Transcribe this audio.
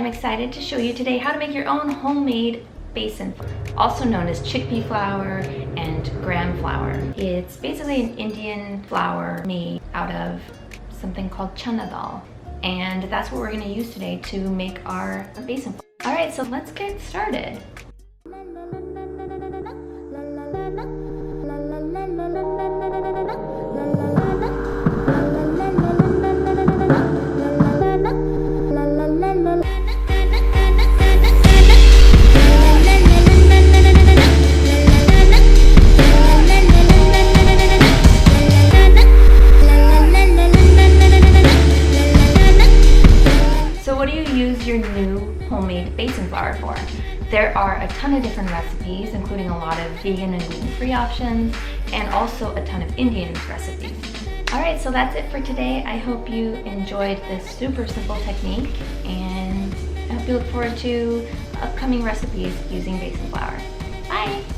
I'm excited to show you today how to make your own homemade besan flour, also known as chickpea flour and gram flour. It's basically an Indian flour made out of something called Chana Dal, and that's what we're going to use today to make our besan flour. Alright, so let's get started. Your new homemade besan flour for. There are a ton of different recipes, including a lot of vegan and gluten-free options, and also a ton of Indian recipes. Alright, so that's it for today. I hope you enjoyed this super simple technique, and I hope you look forward to upcoming recipes using besan flour. Bye!